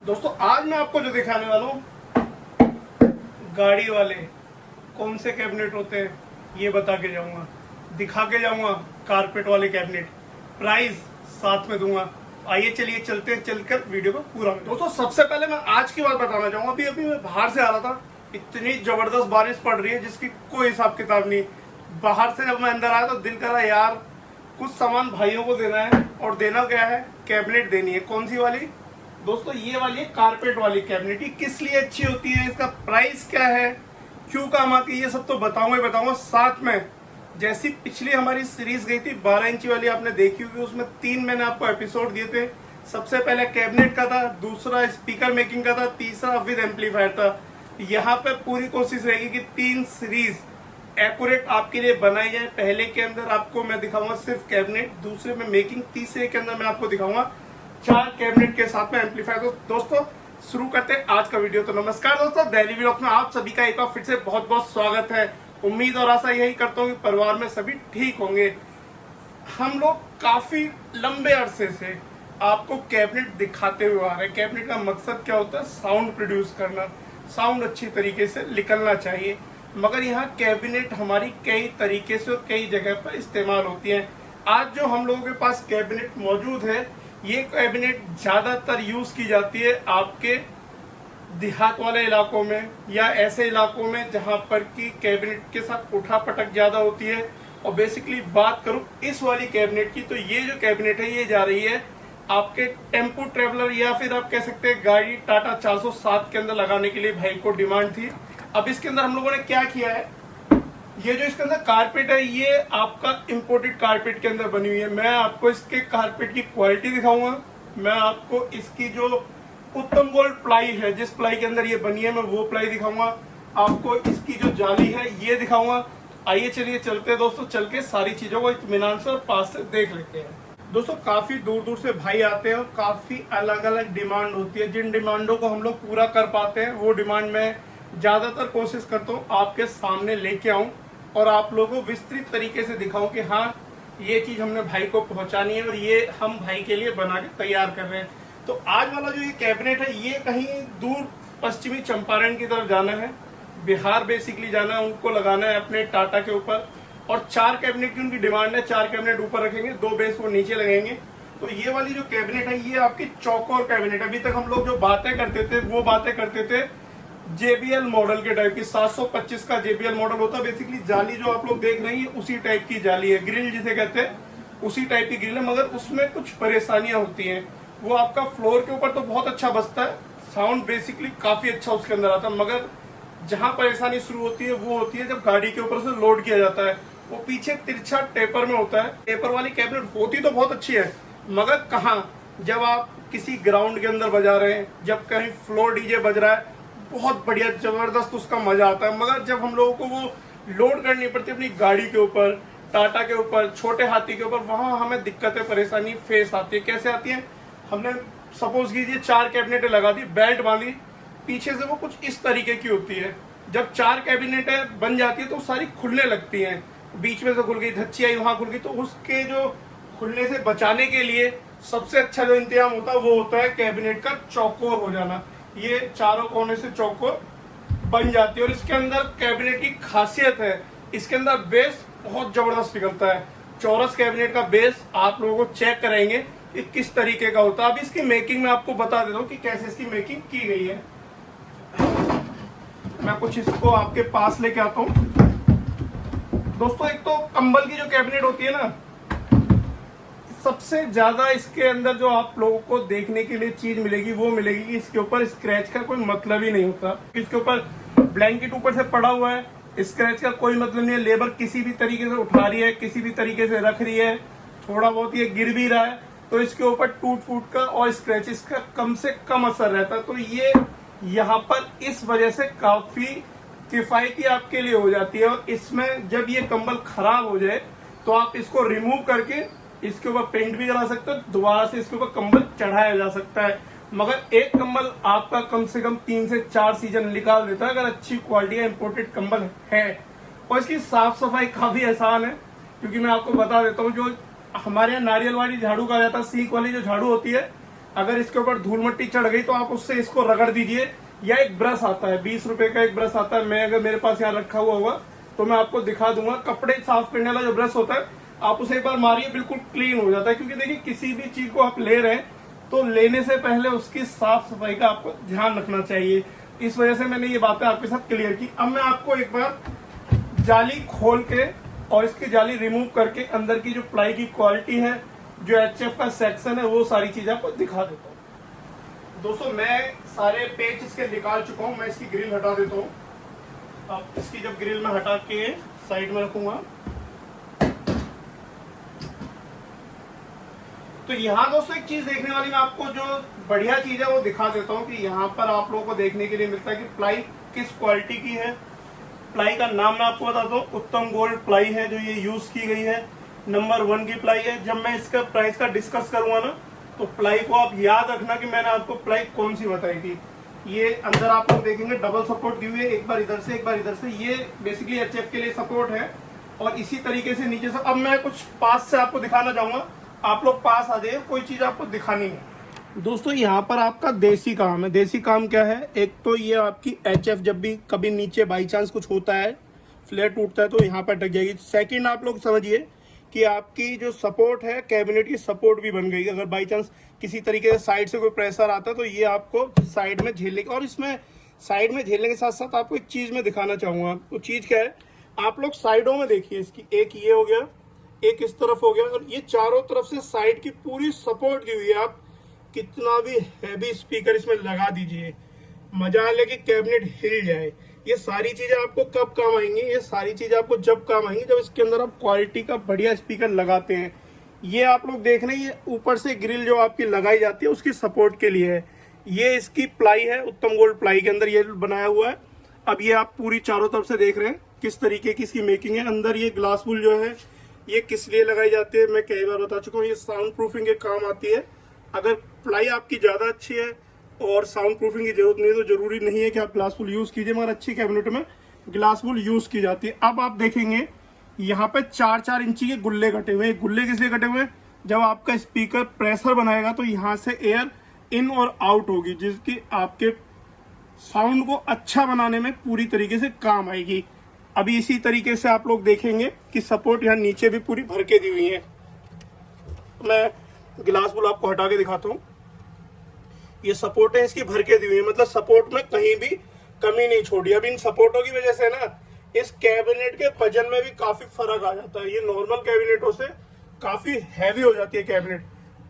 दोस्तों आज मैं आपको जो दिखाने वाला हूँ गाड़ी वाले कौन से कैबिनेट होते हैं ये बता के जाऊंगा, दिखा के जाऊंगा। कारपेट वाले कैबिनेट प्राइस साथ में दूंगा। आइए चलिए चलते हैं, चलकर वीडियो को पूरा। दोस्तों सबसे पहले मैं आज की बात बताना चाहूंगा। अभी मैं बाहर से आ रहा था, इतनी जबरदस्त बारिश पड़ रही है जिसकी कोई हिसाब किताब नहीं। बाहर से जब मैं अंदर आया तो दिल करा यार कुछ सामान भाइयों को देना है। और देना क्या है, कैबिनेट देनी है। कौन सी वाली दोस्तों? ये वाली कारपेट वाली कैबिनेट। ये किस लिए अच्छी होती है, इसका प्राइस क्या है, क्यों काम आती है, ये सब तो बताऊंगा ही बताऊंगा। साथ में जैसी पिछली हमारी सीरीज गई थी 12 इंची वाली, आपने देखी होगी, उसमें 3 मैंने आपको एपिसोड दिए थे। सबसे पहले कैबिनेट का था, दूसरा स्पीकर मेकिंग का था, तीसरा विद एम्पलीफायर था। यहाँ पे पूरी कोशिश रहेगी कि 3 सीरीज एक्यूरेट आपके लिए बनाई जाए। पहले के अंदर आपको मैं दिखाऊंगा सिर्फ कैबिनेट, दूसरे में मेकिंग, तीसरे के अंदर मैं आपको दिखाऊंगा 4 कैबिनेट के साथ में एम्पलीफायर। तो दोस्तों शुरू करते हैं आज का वीडियो। तो नमस्कार दोस्तों, दैली व्लॉग में आप सभी का एक बार फिर से बहुत बहुत स्वागत है। उम्मीद और आशा यही करता हूँ कि परिवार में सभी ठीक होंगे। हम लोग काफी लंबे अरसे से आपको कैबिनेट दिखाते हुए आ रहे हैं। कैबिनेट का मकसद क्या होता है? साउंड प्रोड्यूस करना, साउंड अच्छी तरीके से निकलना चाहिए। मगर यहाँ कैबिनेट हमारी कई तरीके से और कई जगह पर इस्तेमाल होती है। आज जो हम लोगों के पास कैबिनेट मौजूद है, ये कैबिनेट ज्यादातर यूज की जाती है आपके देहात वाले इलाकों में या ऐसे इलाकों में जहां पर कि कैबिनेट के साथ उठा पटक ज्यादा होती है। और बेसिकली बात करूं इस वाली कैबिनेट की, तो ये जो कैबिनेट है ये जा रही है आपके टेम्पो ट्रेवलर या फिर आप कह सकते हैं गाड़ी टाटा 407 के अंदर लगाने के लिए भाई को डिमांड थी। अब इसके अंदर हम लोगों ने क्या किया है, ये जो इसके अंदर कारपेट है ये आपका इंपोर्टेड कारपेट के अंदर बनी हुई है। मैं आपको इसके कारपेट की क्वालिटी दिखाऊंगा, मैं आपको इसकी जो उत्तम गोल्ड प्लाई है, जिस प्लाई के अंदर ये बनी है, मैं वो प्लाई दिखाऊंगा। आपको इसकी जो जाली है ये दिखाऊंगा। आइए चलिए चलते हैं दोस्तों, चल के सारी चीजों को इत्मीनान से और पास से देख लेते हैं। दोस्तों काफी दूर दूर से भाई आते हैं और काफी अलग अलग डिमांड होती है। जिन डिमांडों को हम लोग पूरा कर पाते हैं वो डिमांड में ज्यादातर कोशिश करता हूँ आपके सामने लेके आऊं और आप लोगों को विस्तृत तरीके से दिखाऊं कि हाँ ये चीज हमने भाई को पहुंचानी है और ये हम भाई के लिए बना के तैयार कर रहे हैं। तो आज वाला जो ये कैबिनेट है ये कहीं दूर पश्चिमी चंपारण की तरफ जाना है, बिहार बेसिकली जाना है, उनको लगाना है अपने टाटा के ऊपर। और 4 कैबिनेट की उनकी डिमांड है, 4 कैबिनेट ऊपर रखेंगे, 2 बेस वो नीचे लगेंगे। तो ये वाली जो कैबिनेट है ये आपकी चौकोर कैबिनेट। अभी तक हम लोग जो बातें करते थे वो बातें करते थे JBL मॉडल के टाइप की। 725 का JBL मॉडल होता है। बेसिकली जाली जो आप लोग देख रहे हैं उसी टाइप की जाली है, ग्रिल जिसे कहते हैं उसी टाइप की ग्रिल है। मगर उसमें कुछ परेशानियां होती हैं। वो आपका फ्लोर के ऊपर तो बहुत अच्छा बजता है, साउंड बेसिकली काफी अच्छा उसके अंदर आता है। मगर जहां परेशानी शुरू होती है वो होती है जब गाड़ी के ऊपर से लोड किया जाता है। वो पीछे तिरछा टेपर में होता है। टेपर वाली कैबिनेट होती तो बहुत अच्छी है, मगर कहाँ, जब आप किसी ग्राउंड के अंदर बजा रहे हैं, जब कहीं फ्लोर डीजे बज रहा है, बहुत बढ़िया जबरदस्त उसका मजा आता है। मगर जब हम लोगों को वो लोड करनी पड़ती है अपनी गाड़ी के ऊपर, टाटा के ऊपर, छोटे हाथी के ऊपर, वहां हमें दिक्कतें परेशानी फेस आती है। कैसे आती है? हमने सपोज कीजिए 4 कैबिनेटें लगा दी, बेल्ट बांधी, पीछे से वो कुछ इस तरीके की होती है। जब 4 कैबिनेटें बन जाती है तो सारी खुलने लगती हैं, बीच में से खुल गई, धच्ची आई वहां खुल गई। तो उसके जो खुलने से बचाने के लिए सबसे अच्छा जो इंतजाम होता है वो होता है कैबिनेट का चौकोर हो जाना। ये चारों कोने से चौकोर बन जाती है। और इसके अंदर कैबिनेट की खासियत है, इसके अंदर बेस बहुत जबरदस्त निकलता है। चौरस कैबिनेट का बेस आप लोगों को चेक कराएंगे कि किस तरीके का होता है। अब इसकी मेकिंग में आपको बता देता हूँ कि कैसे इसकी मेकिंग की गई है। मैं कुछ इसको आपके पास लेके आता हूँ। दोस्तों एक तो कंबल की जो कैबिनेट होती है ना, सबसे ज्यादा इसके अंदर जो आप लोगों को देखने के लिए चीज मिलेगी वो मिलेगी कि इसके ऊपर स्क्रैच का कोई मतलब ही नहीं होता। इसके ऊपर ब्लैंकेट ऊपर से पड़ा हुआ है, स्क्रैच का कोई मतलब नहीं है। लेबर किसी भी तरीके से उठा रही है, किसी भी तरीके से रख रही है, थोड़ा बहुत ये गिर भी रहा है तो इसके ऊपर टूट फूट का और स्क्रैचेस का कम से कम असर रहता है। तो ये यहाँ पर इस वजह से काफी किफायती आपके लिए हो जाती है। और इसमें जब ये कंबल खराब हो जाए तो आप इसको रिमूव करके इसके ऊपर पेंट भी करा सकते हो, दोबारा से इसके ऊपर कंबल चढ़ाया जा सकता है। मगर एक कंबल आपका कम से कम 3 से 4 सीजन निकाल देता है अगर अच्छी क्वालिटी का इंपोर्टेड कंबल है। और इसकी साफ सफाई काफी आसान है, क्योंकि मैं आपको बता देता हूँ जो हमारे यहाँ नारियल वाली झाड़ू कहा जाता है, सीख वाली जो झाड़ू होती है, अगर इसके ऊपर धूल मिट्टी चढ़ गई तो आप उससे इसको रगड़ दीजिए, या एक ब्रश आता है 20 रुपए का एक ब्रश आता है, मैं अगर मेरे पास यहाँ रखा हुआ होगा तो मैं आपको दिखा दूंगा। कपड़े साफ करने वाला जो ब्रश होता है आप उसे एक बार मारिए, बिल्कुल क्लीन हो जाता है। क्योंकि देखिए किसी भी चीज को आप ले रहे हैं तो लेने से पहले उसकी साफ सफाई का आपको ध्यान रखना चाहिए। इस वजह से मैंने ये बातें आपके साथ क्लियर की। अब मैं आपको एक बार जाली खोल के और इसकी जाली रिमूव करके अंदर की जो प्लाई की क्वालिटी है, जो HF का सेक्शन है, वो सारी चीजें आपको दिखा देता हूँ। दोस्तों मैं सारे पेच इसके निकाल चुका हूँ, मैं इसकी ग्रिल हटा देता हूँ। अब इसकी जब ग्रिल में हटा के साइड में रखूंगा तो यहाँ दोस्तों एक चीज देखने वाली, मैं आपको जो बढ़िया चीज है वो दिखा देता हूँ कि यहाँ पर आप लोगों को देखने के लिए मिलता है कि प्लाई किस क्वालिटी की है। प्लाई का नाम मैं आपको बताता हूँ, उत्तम गोल्ड प्लाई है जो ये यूज की गई है, नंबर 1 की प्लाई है। जब मैं इसका प्राइस का डिस्कस करूंगा ना तो प्लाई को आप याद रखना कि मैंने आपको प्लाई कौन सी बताई थी। ये अंदर आप लोग देखेंगे डबल सपोर्ट दी हुई है, एक बार इधर से एक बार इधर से। ये बेसिकली HF के लिए सपोर्ट है और इसी तरीके से नीचे से। अब मैं कुछ पास से आपको दिखाना चाहूंगा, आप लोग पास आ जाइए, कोई चीज आपको दिखानी है। दोस्तों यहाँ पर आपका देसी काम है। देसी काम क्या है, एक तो ये आपकी HF जब भी कभी नीचे बाई चांस कुछ होता है, फ्लेयर टूटता है तो यहाँ पर अटक जाएगी। सेकंड आप लोग समझिए कि आपकी जो सपोर्ट है कैबिनेट की सपोर्ट भी बन गई। अगर बाई चांस किसी तरीके से साइड से कोई प्रेशर आता है तो ये आपको साइड में झेलेगी। और इसमें साइड में झेलने के साथ साथ आपको एक चीज में दिखाना चाहूंगा, वो चीज क्या है, आप लोग साइडों में देखिए इसकी, एक ये हो गया, एक इस तरफ हो गया, और ये चारों तरफ से साइड की पूरी सपोर्ट दी हुई है। आप कितना भी हैवी स्पीकर इसमें लगा दीजिए, मजा ले कि कैबिनेट हिल जाए। ये सारी चीजें आपको कब काम आएंगी, ये सारी चीजें आपको जब काम आएंगी जब इसके अंदर आप क्वालिटी का बढ़िया स्पीकर लगाते हैं। ये आप लोग देख रहे हैं, ये ऊपर से ग्रिल जो आपकी लगाई जाती है उसकी सपोर्ट के लिए है। ये इसकी प्लाई है, उत्तम गोल्ड प्लाई के अंदर ये बनाया हुआ है। अब ये आप पूरी चारों तरफ से देख रहे हैं किस तरीके की इसकी मेकिंग है। अंदर ये ग्लास वूल जो है ये किस लिए लगाई जाती है मैं कई बार बता चुका हूँ, ये साउंड प्रूफिंग के काम आती है। अगर प्लाई आपकी ज्यादा अच्छी है और साउंड प्रूफिंग की जरूरत नहीं है तो जरूरी नहीं है कि आप ग्लास वूल यूज कीजिए, मगर अच्छी कैबिनेट में ग्लास वूल यूज की जाती है। अब आप देखेंगे यहाँ पे 4-4 इंची के गुल्ले कटे हुए हैं। गुल्ले किस लिए कटे हुए हैं, जब आपका स्पीकर प्रेशर बनाएगा तो यहाँ से एयर इन और आउट होगी, जिसकी आपके साउंड को अच्छा बनाने में पूरी तरीके से काम आएगी। अभी इसी तरीके से आप लोग देखेंगे कि सपोर्ट यहाँ नीचे भी पूरी भर के दी हुई है। मैं ग्लास वूल आपको हटा के दिखाता हूँ। ये सपोर्ट है इसकी भर के दी हुई है, मतलब सपोर्ट में कहीं भी कमी नहीं छोड़ी। अब इन सपोर्टों की वजह से ना इस कैबिनेट के वजन में भी काफी फर्क आ जाता है। ये नॉर्मल कैबिनेटों से काफी हैवी हो जाती है कैबिनेट।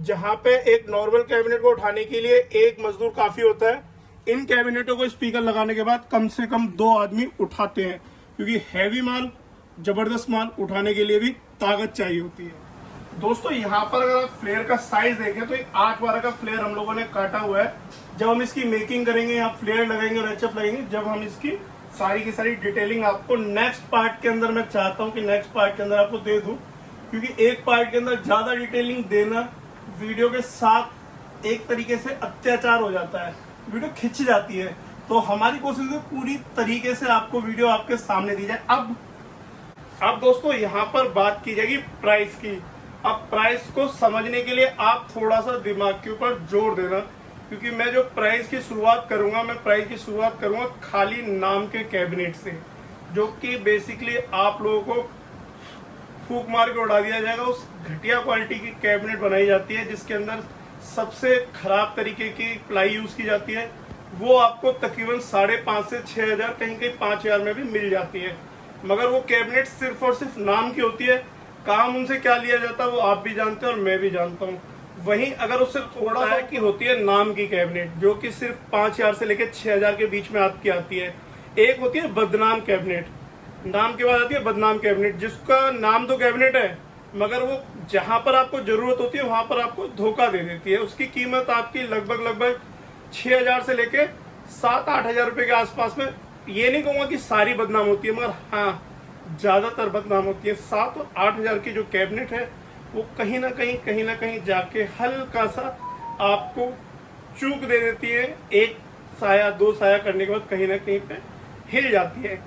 जहां पे एक नॉर्मल कैबिनेट को उठाने के लिए एक मजदूर काफी होता है, इन कैबिनेटों को स्पीकर लगाने के बाद कम से कम 2 आदमी उठाते हैं, क्योंकि हैवी माल, जबरदस्त माल उठाने के लिए भी ताकत चाहिए होती है। दोस्तों यहाँ पर अगर आप फ्लेयर का साइज देखें तो एक 8-12 का फ्लेयर हम लोगों ने काटा हुआ है। जब हम इसकी मेकिंग करेंगे, यहाँ फ्लेयर लगाएंगे और HF लगेंगे, जब हम इसकी सारी की सारी डिटेलिंग आपको नेक्स्ट पार्ट के अंदर, मैं चाहता हूँ कि नेक्स्ट पार्ट के अंदर आपको दे दूं, क्योंकि एक पार्ट के अंदर ज्यादा डिटेलिंग देना वीडियो के साथ एक तरीके से अत्याचार हो जाता है, वीडियो खिंच जाती है। तो हमारी कोशिश है पूरी तरीके से आपको वीडियो आपके सामने दी जाए। अब दोस्तों यहाँ पर बात की जाएगी प्राइस की। अब प्राइस को समझने के लिए आप थोड़ा सा दिमाग के ऊपर जोर देना, क्योंकि मैं जो प्राइस की शुरुआत करूंगा, मैं प्राइस की शुरुआत करूंगा खाली नाम के कैबिनेट से, जो कि बेसिकली आप लोगों को फूक मार के उड़ा दिया जाएगा। उस घटिया क्वालिटी की कैबिनेट बनाई जाती है जिसके अंदर सबसे खराब तरीके की प्लाई यूज की जाती है। वो आपको तकरीबन 5,500 से 6,000, कहीं कहीं 5,000 में भी मिल जाती है। मगर वो कैबिनेट सिर्फ और सिर्फ नाम की होती है। काम उनसे क्या लिया जाता है वो आप भी जानते हैं और मैं भी जानता हूँ। वहीं अगर उससे थोड़ा सा की होती है नाम की कैबिनेट, जो कि सिर्फ 5,000 से लेकर 6,000 के बीच में आपकी आती है। एक होती है बदनाम कैबिनेट, नाम के बाद आती है बदनाम कैबिनेट, जिसका नाम तो कैबिनेट है मगर वो जहां पर आपको जरूरत होती है वहां पर आपको धोखा दे देती है। उसकी कीमत आपकी लगभग 6,000 से लेके 7-8,000 रुपए के आसपास में। ये नहीं कहूंगा कि सारी बदनाम होती है, मगर हाँ ज्यादातर बदनाम होती है। 7 और 8,000 की जो कैबिनेट है वो कहीं ना कहीं जाके हल्का सा आपको चूक दे देती है। 1 साया 2 साया करने के बाद कहीं ना कहीं पे हिल जाती है।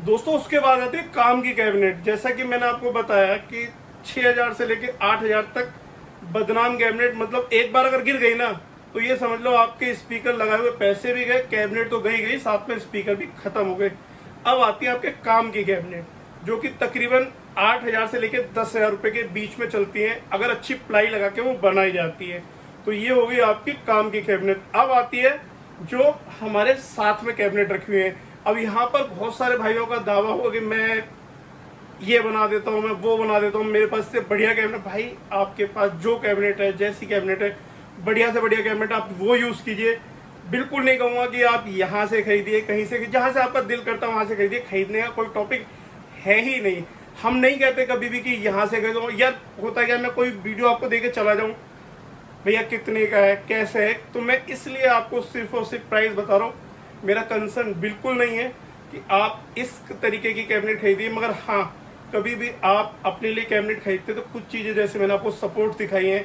दोस्तों उसके बाद आती है काम की कैबिनेट। जैसा कि मैंने आपको बताया कि 6,000 से लेके 8,000 तक बदनाम कैबिनेट, मतलब एक बार अगर गिर गई ना तो ये समझ लो आपके स्पीकर लगाए हुए पैसे भी गए, कैबिनेट तो गई, साथ में स्पीकर भी खत्म हो गए। अब आती है आपके काम की कैबिनेट, जो कि तकरीबन 8,000 से लेकर 10,000 रुपए के बीच में चलती है, अगर अच्छी प्लाई लगा के वो बनाई जाती है। तो ये हो गई आपकी काम की कैबिनेट। अब आती है जो हमारे साथ में कैबिनेट रखी हुई है। अब यहाँ पर बहुत सारे भाइयों का दावा होगा कि मैं ये बना देता हूँ, मैं वो बना देता हूँ, मेरे पास से बढ़िया कैबिनेट। भाई आपके पास जो कैबिनेट है, जैसी कैबिनेट है, बढ़िया से बढ़िया कैबिनेट आप वो यूज कीजिए। बिल्कुल नहीं कहूंगा कि आप यहाँ से खरीदिए, कहीं से, जहां से आपका दिल करता है वहां से खरीदिए। खरीदने का कोई टॉपिक है ही नहीं। हम नहीं कहते कभी भी कि यहाँ से खरीदो। यार होता क्या, मैं कोई वीडियो आपको देके चला जाऊं, भैया कितने का है, कैसे है, तो मैं इसलिए आपको सिर्फ और सिर्फ प्राइस बता रहा हूँ। मेरा कंसर्न बिल्कुल नहीं है कि आप इस तरीके की कैबिनेट खरीदिए। मगर हाँ, कभी भी आप अपने लिए कैबिनेट खरीदते तो कुछ चीज़ें, जैसे मैंने आपको सपोर्ट दिखाई है,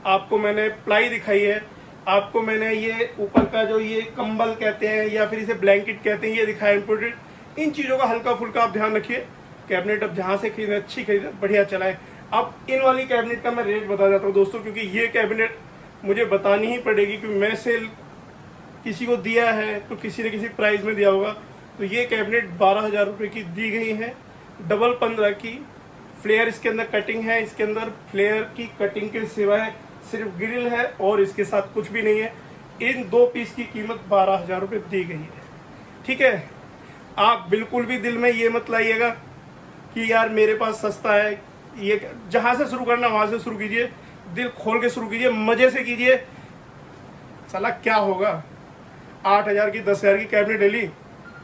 आपको मैंने प्लाई दिखाई है, आपको मैंने ये ऊपर का जो ये कंबल कहते हैं या फिर इसे ब्लैंकेट कहते हैं, ये दिखाया इम्पोर्टेंट। इन चीज़ों का हल्का फुल्का आप ध्यान रखिए। कैबिनेट अब जहाँ से खरीदें अच्छी खरीदें, बढ़िया चलाएं। अब इन वाली कैबिनेट का मैं रेट बता जाता हूँ दोस्तों, क्योंकि ये कैबिनेट मुझे बतानी ही पड़ेगी, क्योंकि मैं सेल किसी को दिया है तो किसी ने किसी प्राइस में दिया होगा। तो ये कैबिनेट 12,000 रुपये की दी गई है, डबल 15 की। फ्लेयर इसके अंदर कटिंग है, इसके अंदर फ्लेयर की कटिंग के सिवाय सिर्फ ग्रिल है और इसके साथ कुछ भी नहीं है। इन 2 पीस की कीमत 12,000 रुपये दी गई है। ठीक है, आप बिल्कुल भी दिल में ये मत लाइएगा कि यार मेरे पास सस्ता है। ये जहां से शुरू करना वहां से शुरू कीजिए, दिल खोल के शुरू कीजिए, मजे से कीजिए। साला क्या होगा, 8,000 की 10,000 की कैबिनेट ले ली,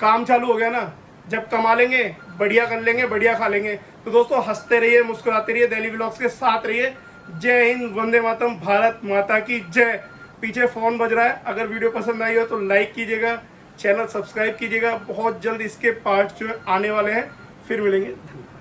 काम चालू हो गया ना। जब कमा लेंगे, बढ़िया कर लेंगे, बढ़िया खा लेंगे। तो दोस्तों हंसते रहिए, मुस्कुराते रहिए, डेली व्लॉग्स के साथ रहिए। जय हिंद, वंदे मातरम, भारत माता की जय। पीछे फोन बज रहा है, अगर वीडियो पसंद आई हो तो लाइक कीजिएगा, चैनल सब्सक्राइब कीजिएगा। बहुत जल्द इसके पार्ट्स जो आने वाले हैं, फिर मिलेंगे। धन्यवाद।